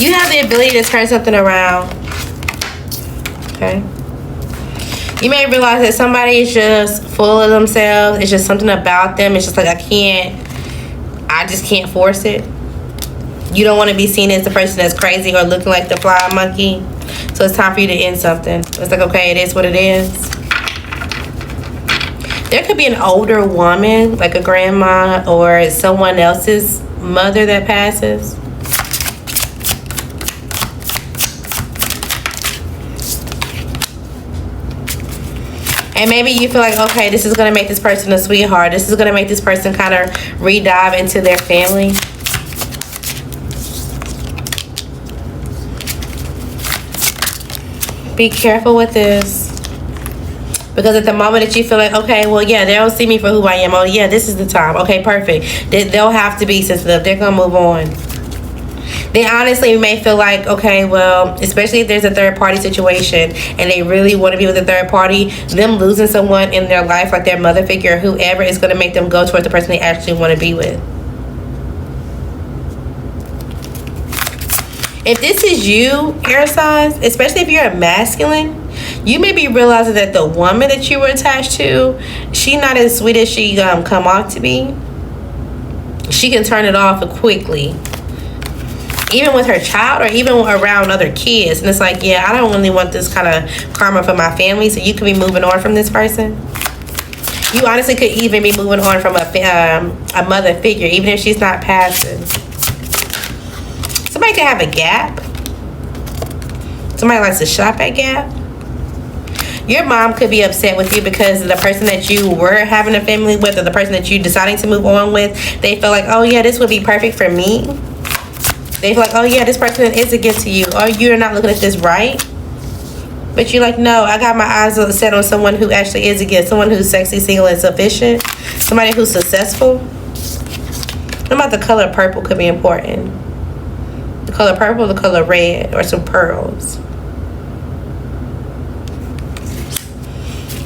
You have the ability to turn something around. Okay. You may realize that somebody is just full of themselves. It's just something about them. It's just like, I just can't force it. You don't want to be seen as the person that's crazy or looking like the fly monkey. So it's time for you to end something. It's like, okay, it is what it is. There could be an older woman, like a grandma or someone else's mother that passes. And maybe you feel like, okay, this is going to make this person a sweetheart. This is going to make this person kind of re-dive into their family. Be careful with this. Because at the moment that you feel like, okay, well, yeah, they'll see me for who I am. Oh, yeah, this is the time. Okay, perfect. They'll have to be sensitive. They're going to move on. They honestly may feel like, okay, well, especially if there's a third party situation and they really want to be with a third party, them losing someone in their life, like their mother figure or whoever, is going to make them go towards the person they actually want to be with. If this is you, air signs, especially if you're a masculine, you may be realizing that the woman that you were attached to, she's not as sweet as she come off to be. She can turn it off quickly. Even with her child or even around other kids. And it's like, yeah, I don't really want this kind of karma for my family. So you could be moving on from this person. You honestly could even be moving on from a mother figure, even if she's not passing. Somebody could have a Gap. Somebody likes to shop at Gap. Your mom could be upset with you because the person that you were having a family with or the person that you deciding to move on with, they felt like, oh yeah, this would be perfect for me. They feel like, oh yeah, this person is a gift to you. Or you're not looking at this right. But you're like, no, I got my eyes set on someone who actually is a gift. Someone who's sexy, single, and sufficient. Somebody who's successful. What about the color purple could be important? The color purple, the color red, or some pearls.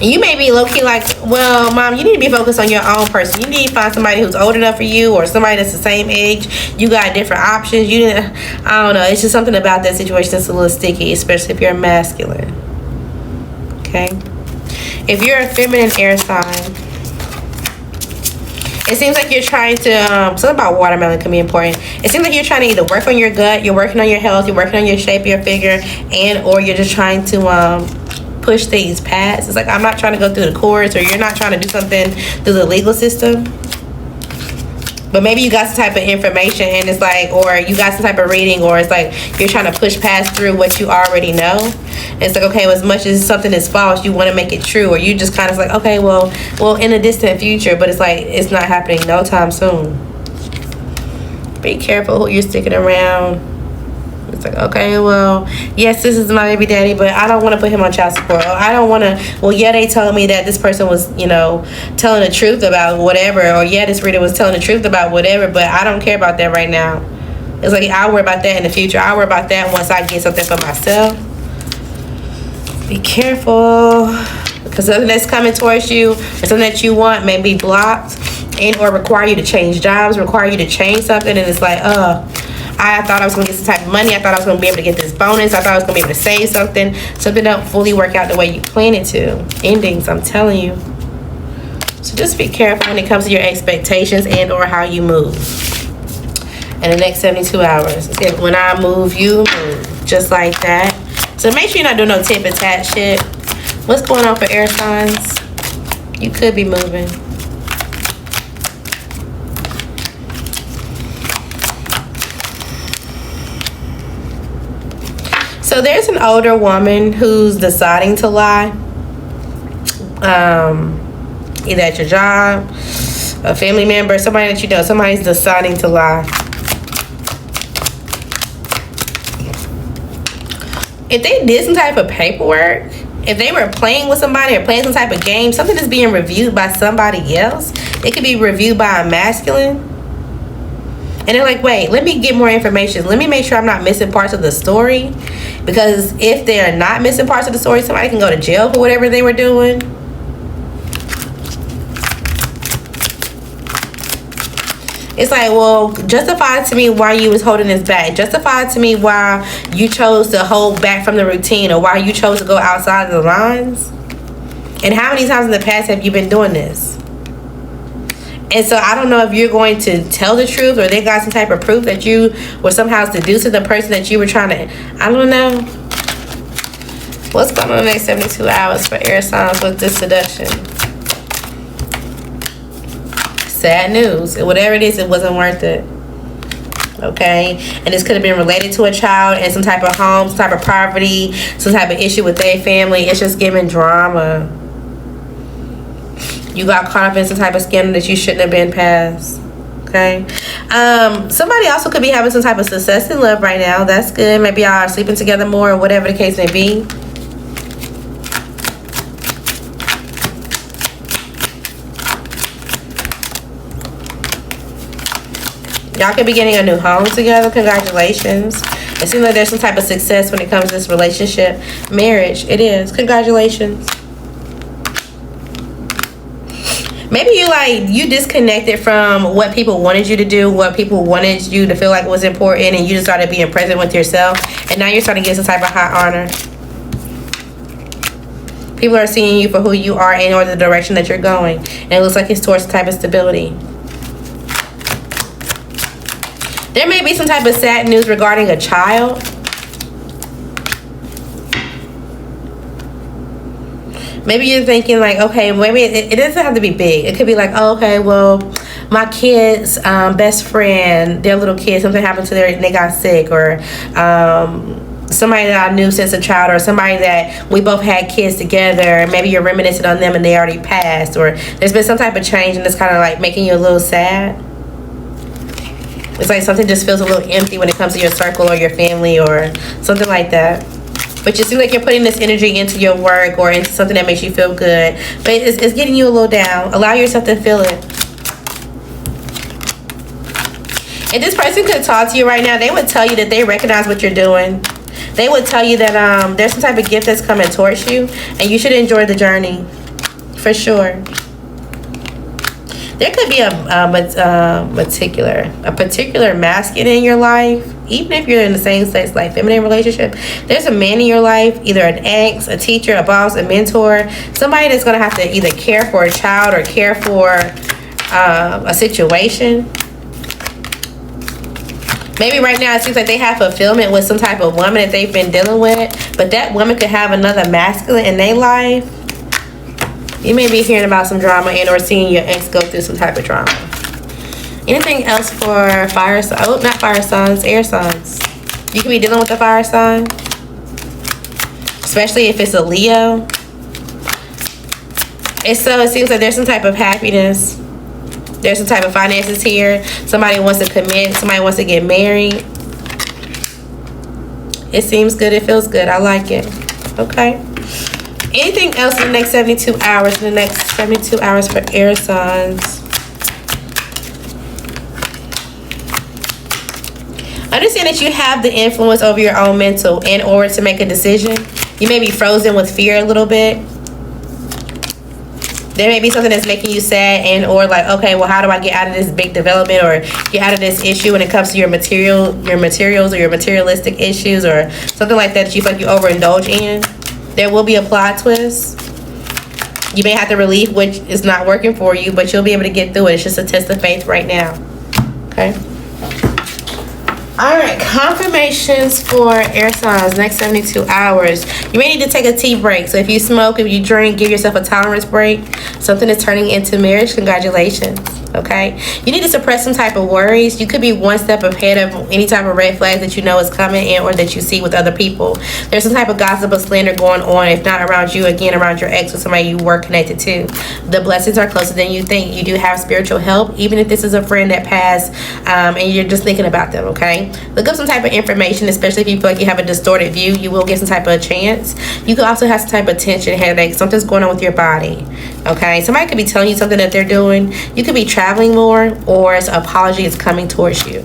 And you may be low-key like, well, mom, you need to be focused on your own person. You need to find somebody who's old enough for you or somebody that's the same age. You got different options. I don't know. It's just something about that situation that's a little sticky, especially if you're masculine. Okay? If you're a feminine air sign, it seems like you're trying to, something about watermelon can be important. It seems like you're trying to either work on your gut, you're working on your health, you're working on your shape, your figure, and or you're just trying to push things past. It's like, I'm not trying to go through the courts, or you're not trying to do something through the legal system, but maybe you got some type of information and it's like, or you got some type of reading, or it's like you're trying to push past through what you already know. And it's like, okay, well, as much as something is false, you want to make it true, or you just kind of like, okay, well in a distant future, but it's like it's not happening no time soon. Be careful who you're sticking around. It's like, okay, well, yes, this is my baby daddy, but I don't want to put him on child support. Or I don't want to, well, yeah, they told me that this person was, telling the truth about whatever. Or yeah, this reader was telling the truth about whatever, but I don't care about that right now. It's like, I'll worry about that in the future. I'll worry about that once I get something for myself. Be careful. Because something that's coming towards you or something that you want may be blocked and or require you to change jobs, require you to change something. And it's like, I thought I was going to get some type of money. I thought I was going to be able to get this bonus. I thought I was going to be able to save something. Something don't fully work out the way you plan it to. Endings, I'm telling you. So just be careful when it comes to your expectations and or how you move. In the next 72 hours. When I move, you move. Just like that. So make sure you're not doing no tip and tat shit. What's going on for air signs? You could be moving. So there's an older woman who's deciding to lie. Either at your job, a family member, somebody that you know, somebody's deciding to lie. If they did some type of paperwork, if they were playing with somebody or playing some type of game, something is being reviewed by somebody else. It could be reviewed by a masculine. And they're like, wait, let me get more information. Let me make sure I'm not missing parts of the story. Because if they're not missing parts of the story, somebody can go to jail for whatever they were doing. It's like, well, justify to me why you was holding this back. Justify to me why you chose to hold back from the routine, or why you chose to go outside of the lines. And how many times in the past have you been doing this? And so I don't know if you're going to tell the truth, or they got some type of proof that you were somehow seducing the person that you were trying to, I don't know. What's going on in the next 72 hours for air signs with this seduction? Sad news. Whatever it is, it wasn't worth it. Okay? And this could have been related to a child in some type of home, some type of poverty, some type of issue with their family. It's just giving drama. You got caught up in some type of scandal that you shouldn't have been past. Okay? Somebody also could be having some type of success in love right now. That's good. Maybe y'all are sleeping together more, or whatever the case may be. Y'all could be getting a new home together. Congratulations. It seems like there's some type of success when it comes to this relationship. Marriage. It is. Congratulations. Maybe you disconnected from what people wanted you to do, what people wanted you to feel like was important, and you just started being present with yourself. And now you're starting to get some type of high honor. People are seeing you for who you are and or the direction that you're going. And it looks like it's towards some type of stability. There may be some type of sad news regarding a child. Maybe you're thinking like, okay, maybe it doesn't have to be big. It could be like, oh, okay, well, my kid's best friend, their little kid, something happened to they got sick, or somebody that I knew since a child, or somebody that we both had kids together. Maybe you're reminiscing on them and they already passed, or there's been some type of change and it's kind of like making you a little sad. It's like something just feels a little empty when it comes to your circle or your family or something like that. But you seem like you're putting this energy into your work or into something that makes you feel good. But it's getting you a little down. Allow yourself to feel it. If this person could talk to you right now, they would tell you that they recognize what you're doing. They would tell you that there's some type of gift that's coming towards you. And you should enjoy the journey. For sure. There could be a particular masculine in your life, even if you're in the same sex, like feminine relationship. There's a man in your life, either an ex, a teacher, a boss, a mentor, somebody that's going to have to either care for a child or care for a situation. Maybe right now it seems like they have fulfillment with some type of woman that they've been dealing with, but that woman could have another masculine in their life. You may be hearing about some drama and or seeing your ex go through some type of drama. Anything else for fire signs? Oh, not fire signs, air signs. You could be dealing with a fire sign, especially if it's a Leo. It seems like there's some type of happiness. There's some type of finances here. Somebody wants to commit. Somebody wants to get married. It seems good. It feels good. I like it. Okay. Anything else in the next 72 hours? In the next 72 hours for air signs. Understand that you have the influence over your own mental in order to make a decision. You may be frozen with fear a little bit. There may be something that's making you sad and or like, okay, well, how do I get out of this big development or get out of this issue when it comes to your materials or your materialistic issues or something like that you feel like you overindulge in. There will be a plot twist. You may have to relieve which is not working for you, but you'll be able to get through it. It's just a test of faith right now. Okay? All right, confirmations for air signs next 72 hours. You may need to take a tea break. So if you smoke, if you drink, give yourself a tolerance break. Something is turning into marriage. Congratulations. Okay, you need to suppress some type of worries. You could be one step ahead of any type of red flag that you know is coming in or that you see with other people. There's some type of gossip or slander going on, if not around you, again around your ex or somebody you were connected to. The blessings are closer than you think. You do have spiritual help, even if this is a friend that passed and you're just thinking about them. Okay, look up some type of information, especially if you feel like you have a distorted view. You will get some type of chance. You could also have some type of tension, headache. Something's going on with your body. Okay, somebody could be telling you something that they're doing. You could be traveling more, or an apology is coming towards you.